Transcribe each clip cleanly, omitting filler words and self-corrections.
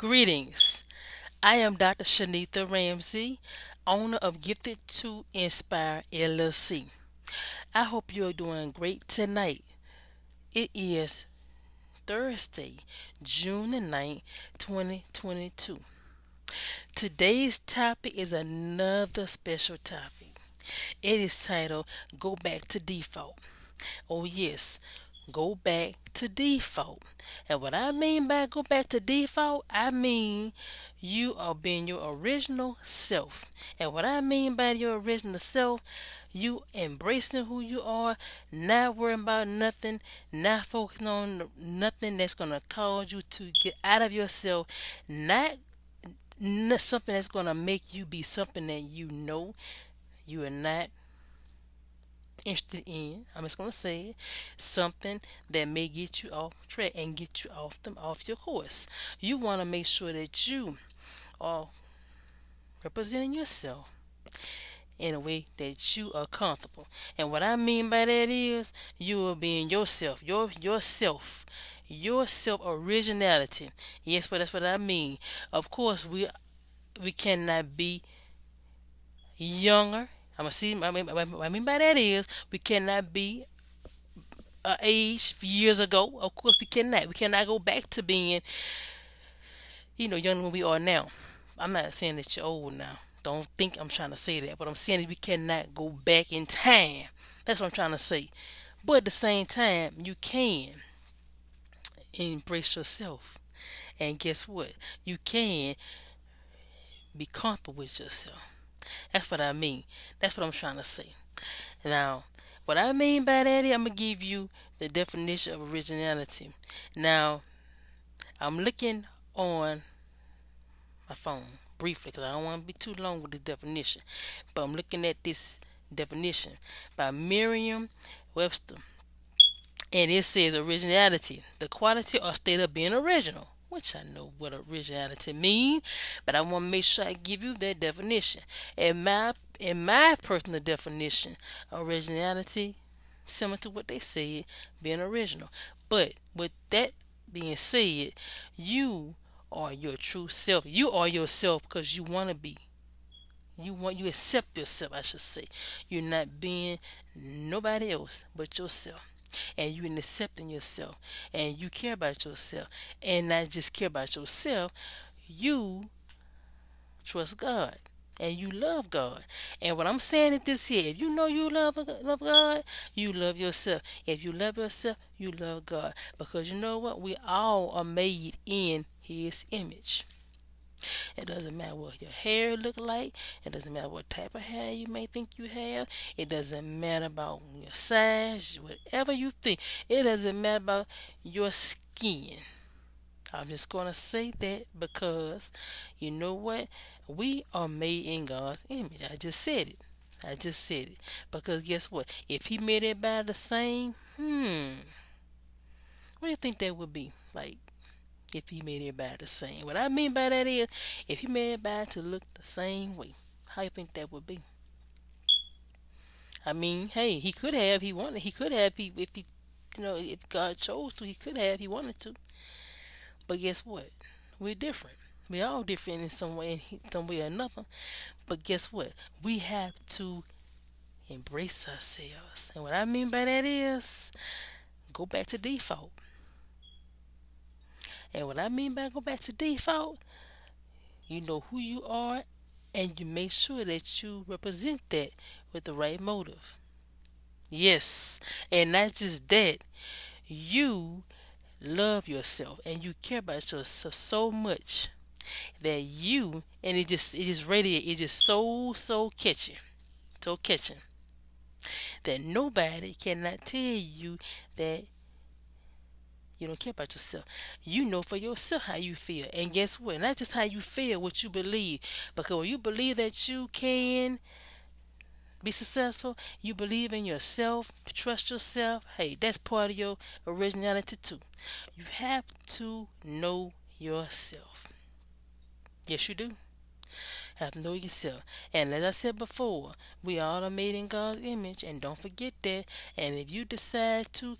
Greetings. I am Dr. Shenetha Ramsey, owner of Gifted to Inspire LLC. I hope you are doing great tonight. It is Thursday, June the 9th, 2022. Today's topic is another special topic. It is titled Go Back to Default. Oh, yes, go back to default. And what I mean by go back to default, I mean you are being your original self. And what I mean by your original self, you embracing who you are, not worrying about nothing, not focusing on nothing that's going to cause you to get out of yourself, not something that's going to make you be something that you know you are not interested in. I'm just gonna say it, something that may get you off track and get you off your course. You want to make sure that you are representing yourself in a way that you are comfortable. And what I mean by that is you are being yourself, your self originality. Yes, but that's what I mean. Of course, we cannot be younger. I'm gonna see. What I mean by that is we cannot be age years ago. Of course, we cannot. We cannot go back to being, younger than we are now. I'm not saying that you're old now. Don't think I'm trying to say that. But I'm saying that we cannot go back in time. That's what I'm trying to say. But at the same time, you can embrace yourself. And guess what? You can be comfortable with yourself. That's what I mean. That's what I'm trying to say. Now, what I mean by that is I'm going to give you the definition of originality. Now, I'm looking on my phone briefly because I don't want to be too long with this definition. But I'm looking at this definition by Merriam Webster. And it says originality, the quality or state of being original. Which I know what originality means, but I want to make sure I give you that definition. In my personal definition, originality, similar to what they said, being original. But with that being said, you are your true self. You are yourself because you want to be. You accept yourself, I should say. You're not being nobody else but yourself. And you in accepting yourself, and you care about yourself, and not just care about yourself, you trust God and you love God. And what I'm saying is this here: if you know you love God, you love yourself. If you love yourself, you love God, because you know what, we all are made in His image. It doesn't matter what your hair look like. It doesn't matter what type of hair you may think you have. It doesn't matter about your size, whatever you think. It doesn't matter about your skin. I'm just going to say that because you know what? We are made in God's image. I just said it. Because guess what? If He made everybody the same, what do you think that would be like? If He made everybody the same. What I mean by that is, if He made everybody to look the same way, how you think that would be? I mean, hey, He could have, He wanted, He could have, if God chose to, He could have, He wanted to. But guess what? We're different. We're all different in some way or another. But guess what? We have to embrace ourselves. And what I mean by that is, go back to default. And what I mean by go back to default, you know who you are, and you make sure that you represent that with the right motive. Yes, and not just that, you love yourself and you care about yourself so much that and it just radiates. It's just so catching that nobody cannot tell you that you don't care about yourself. You know for yourself how you feel. And guess what? Not just how you feel, what you believe. Because when you believe that you can be successful, you believe in yourself, trust yourself. Hey, that's part of your originality too. You have to know yourself. Yes, you do. Have to know yourself. And as I said before, we all are made in God's image. And don't forget that. And if you decide to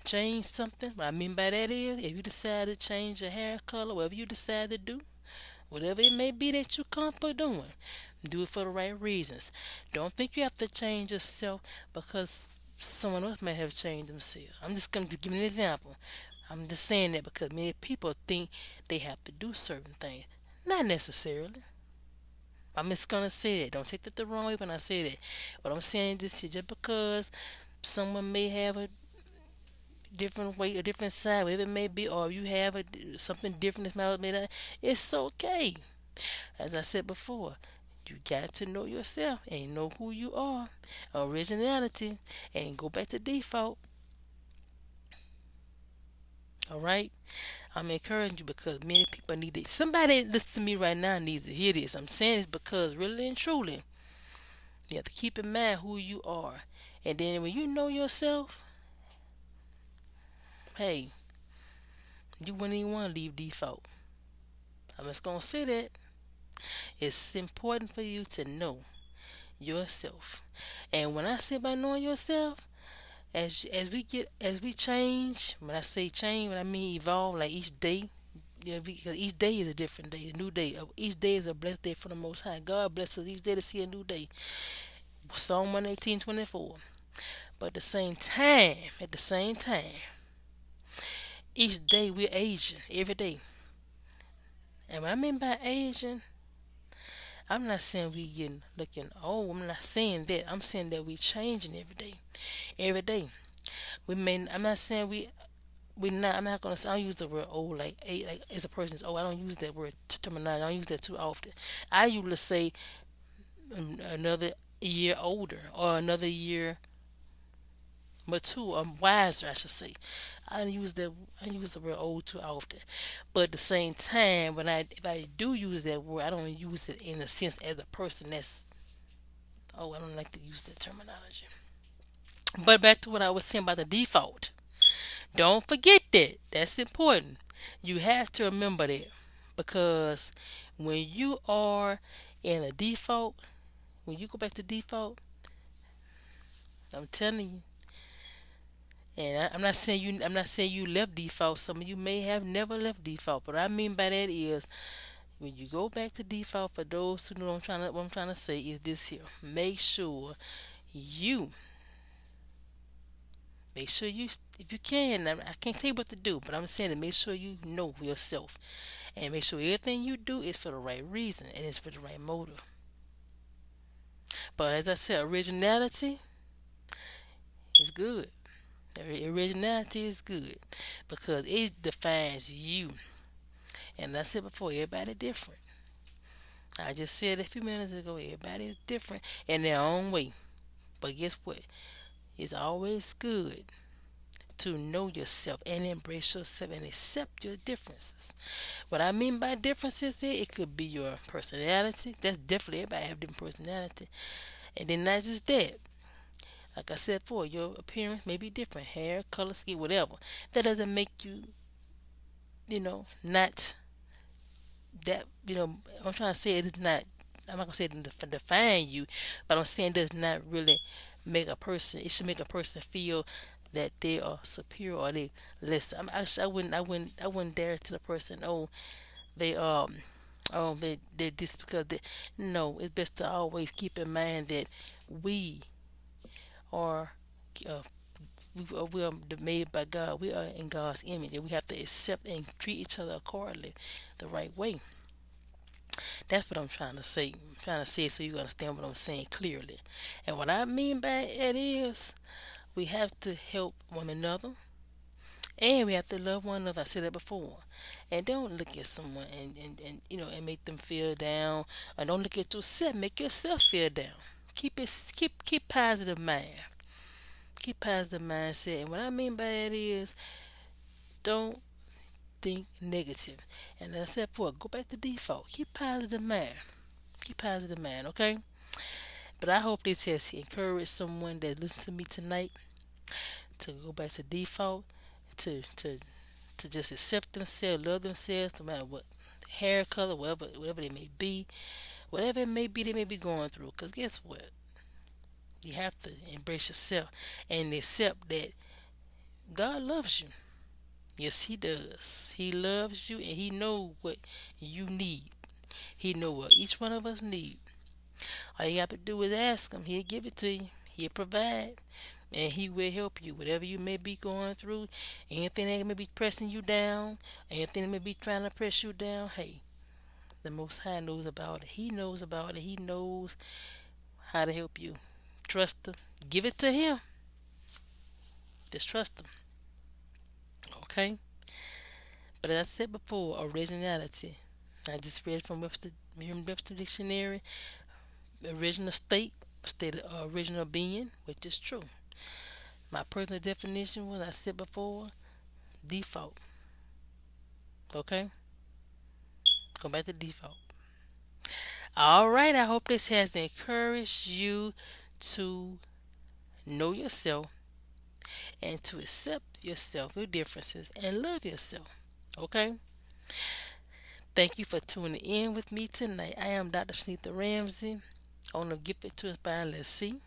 change something. What I mean by that is, if you decide to change your hair color, whatever you decide to do, whatever it may be that you're comfortable doing, do it for the right reasons. Don't think you have to change yourself because someone else may have changed themselves. I'm just going to give you an example. I'm just saying that because many people think they have to do certain things. Not necessarily. I'm just gonna say that. Don't take that the wrong way when I say that. What I'm saying is just because someone may have a different way, a different side, whatever it may be, or you have something different that's made up, it's okay. As I said before, you got to know yourself and know who you are. Originality, and go back to default. All right. I'm encouraging you because many people need it. Somebody listen to me right now needs to hear this. I'm saying this because really and truly, you have to keep in mind who you are. And then when you know yourself, hey, you wouldn't even want to leave default. I'm just going to say that. It's important for you to know yourself. And when I say by knowing yourself, as we change, when I say change, when I mean evolve, like each day, yeah, because each day is a different day, a new day. Each day is a blessed day from the Most High. God bless us each day to see a new day. Psalm 118:24. But at the same time, each day we're aging every day. And what I mean by aging, I'm not saying we getting looking old. I'm not saying that. I'm saying that we changing every day. Every day. We may. I'm not saying we not. I'm not gonna. I don't use the word old like as a person is old. I don't use that word terminology. I don't use that too often. I usually say another year older or another year mature or wiser, I should say. I don't use that. I use the word old too often, but at the same time, when if I do use that word, I don't use it in a sense as a person that's. Oh, I don't like to use that terminology. But back to what I was saying about the default. Don't forget that. That's important. You have to remember that because when you are in a default, when you go back to default, I'm telling you, and I'm not saying you. I'm not saying you left default. Some of you may have never left default. But what I mean by that is when you go back to default. For those who know what I'm trying to say is this here. You make sure you, if you can. I can't tell you what to do, but I'm saying to make sure you know yourself and make sure everything you do is for the right reason and it's for the right motive. But as I said, originality is good. Originality is good because it defines you. And I said before, everybody different. I just said a few minutes ago, everybody is different in their own way. But guess what? It's always good to know yourself and embrace yourself and accept your differences. What I mean by differences is it could be your personality. That's definitely everybody have different personality. And then not just that. Like I said before, your appearance may be different. Hair, color, skin, whatever. That doesn't make you, not that, I'm trying to say it is not, I'm not going to say it to define you, but I'm saying it does not really make a person, it should make a person feel that they are superior or they less. I wouldn't dare to the person, oh, they, they're this because no, it's best to always keep in mind that we are, uh, we are made by God. We are in God's image, and we have to accept and treat each other accordingly, the right way. That's what I'm trying to say. I'm trying to say it so you understand what I'm saying clearly. And what I mean by it is, we have to help one another, and we have to love one another. I said that before. And don't look at someone and make them feel down. Or don't look at yourself. Make yourself feel down. Keep positive mind. Keep positive mindset. And what I mean by that is, don't think negative. And as I said before, go back to default. Keep positive mind. Keep positive mind, okay? But I hope this has encouraged someone that listens to me tonight to go back to default, to just accept themselves, love themselves, no matter what hair color, whatever they may be, whatever it may be they may be going through. Because guess what? You have to embrace yourself and accept that God loves you. Yes, He does. He loves you and He knows what you need. He knows what each one of us need. All you got to do is ask Him. He'll give it to you. He'll provide. And He will help you. Whatever you may be going through, anything that may be pressing you down, anything that may be trying to press you down, hey, the Most High knows about it. He knows about it. He knows how to help you. Trust Him. Give it to Him. Just trust Him. Okay? But as I said before, originality. I just read from Merriam-Webster Dictionary. Original state of original being, which is true. My personal definition was, I said before, default. Okay? Go back to default. All right, I hope this has encouraged you to know yourself and to accept yourself, your differences, and love yourself. Okay? Thank you for tuning in with me tonight. I am Dr. Shenetha Ramsey, owner of Gifted to Inspire Let's See.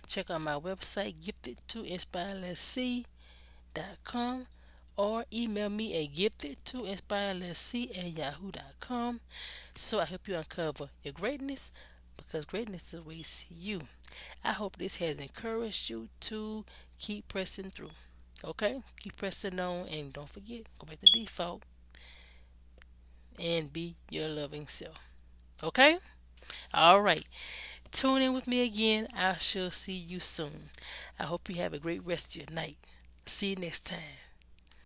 Check out my website, giftedtoinspirellc.com, or email me at giftedtoinspirellc@yahoo.com. So I hope you uncover your greatness, because greatness awaits you. I hope this has encouraged you to keep pressing through. Okay? Keep pressing on, and don't forget, go back to default and be your loving self. Okay? All right. Tune in with me again. I shall see you soon. I hope you have a great rest of your night. See you next time.